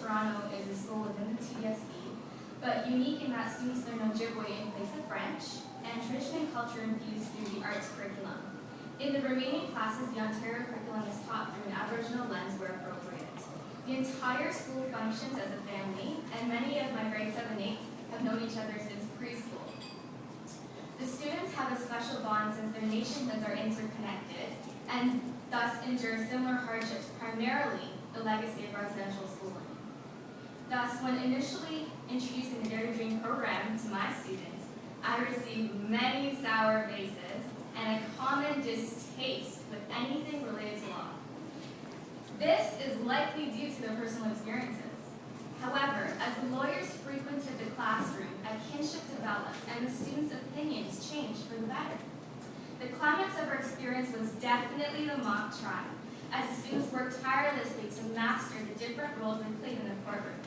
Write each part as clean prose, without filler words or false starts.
Toronto is a school within the TDSB, but unique in that students learn Ojibwe in place of French, and tradition and culture infused through the arts curriculum. In the remaining classes, the Ontario curriculum is taught through an Aboriginal lens where appropriate. The entire school functions as a family, and many of my grade 7 8s have known each other since preschool. The students have a special bond since their nationhoods are interconnected, and thus endure similar hardships, primarily the legacy of residential schooling. Thus, when initially introducing the Dare to Dream program to my students, I received many sour faces and a common distaste with anything related to law. This is likely due to their personal experiences. However, as the lawyers frequented the classroom, a kinship developed and the students' opinions changed for the better. The climax of our experience was definitely the mock trial, as the students worked tirelessly to master the different roles they played in the courtroom.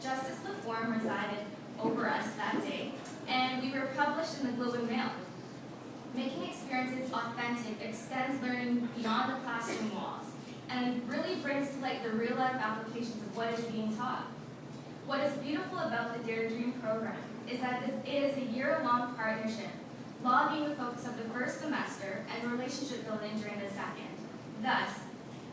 Justice Laforme resided over us that day, and we were published in the Globe and Mail. Making experiences authentic extends learning beyond the classroom walls and really brings to light the real-life applications of what is being taught. What is beautiful about the Dare to Dream program is that it is a year-long partnership, law being the focus of the first semester and relationship building during the second. Thus,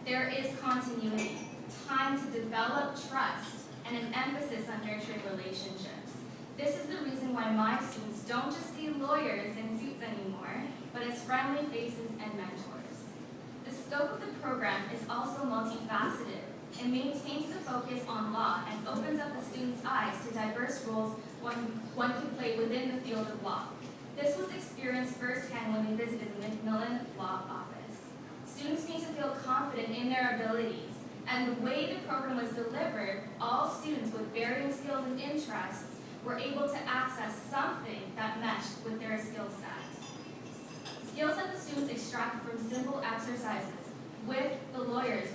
there is continuity, time to develop trust, and an emphasis on nurturing relationships. This is the reason why my students don't just see lawyers in suits anymore, but as friendly faces and mentors. The scope of the program is also multifaceted. It maintains the focus on law and opens up the students' eyes to diverse roles one can play within the field of law. This was experienced firsthand when we visited the Macmillan Law Office. Students need to feel confident in their abilities, and the way the program was delivered, all students with varying skills and interests were able to access something that meshed with their skill set. Skills that the students extract from simple exercises with the lawyers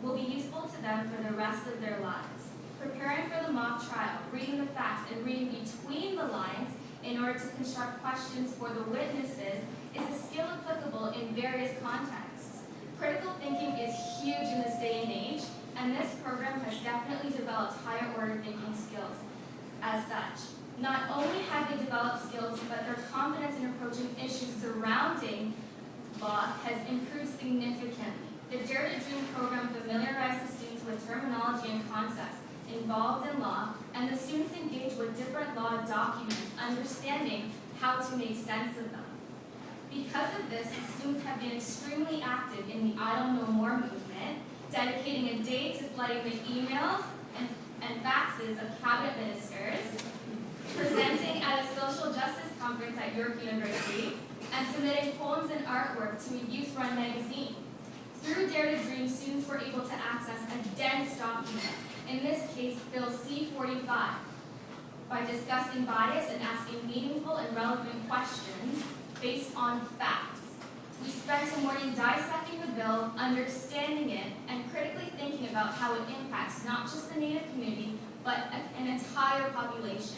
will be useful to them for the rest of their lives. Preparing for the mock trial, reading the facts, and reading between the lines in order to construct questions for the witnesses is a skill applicable in various contexts. Critical thinking is huge in this day and age, and this program has definitely developed higher order thinking skills as such. Not only have they developed skills, but their confidence in approaching issues surrounding law has improved significantly. The Dare to Dream program familiarized the students with terminology and concepts involved in law, and the students engage with different law documents, understanding how to make sense of them. Because of this, the students have been extremely active in the I Don't Know More movement, dedicating a day to flooding the emails and faxes of cabinet ministers, presenting at a social justice conference at York University, and submitting poems and artwork to a youth-run magazine. Through Dare to Dream, students were able to access a dense document, in this case, Bill C-45, by discussing bias and asking meaningful and relevant questions based on facts. We spent a morning dissecting the bill, understanding it, and critically thinking about how it impacts not just the Native community, but an entire population.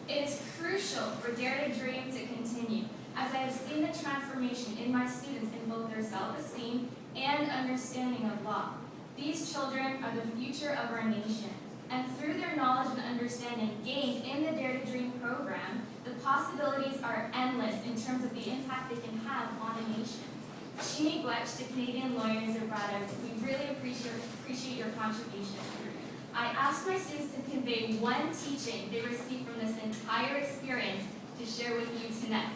It is crucial for Dare to Dream to continue, as I have seen the transformation in my students in both their self-esteem and understanding of law. These children are the future of our nation, and through their knowledge and understanding gained in the Dare to Dream program, the possibilities are endless in terms of the impact they can have on a nation. Shini Gwetch to Canadian Lawyers of Brada, we really appreciate your contribution. I asked my students to convey one teaching they received from this entire experience to share with you tonight.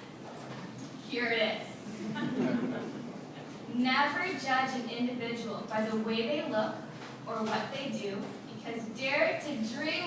Here it is. Never judge an individual by the way they look or what they do, because Dare to Dream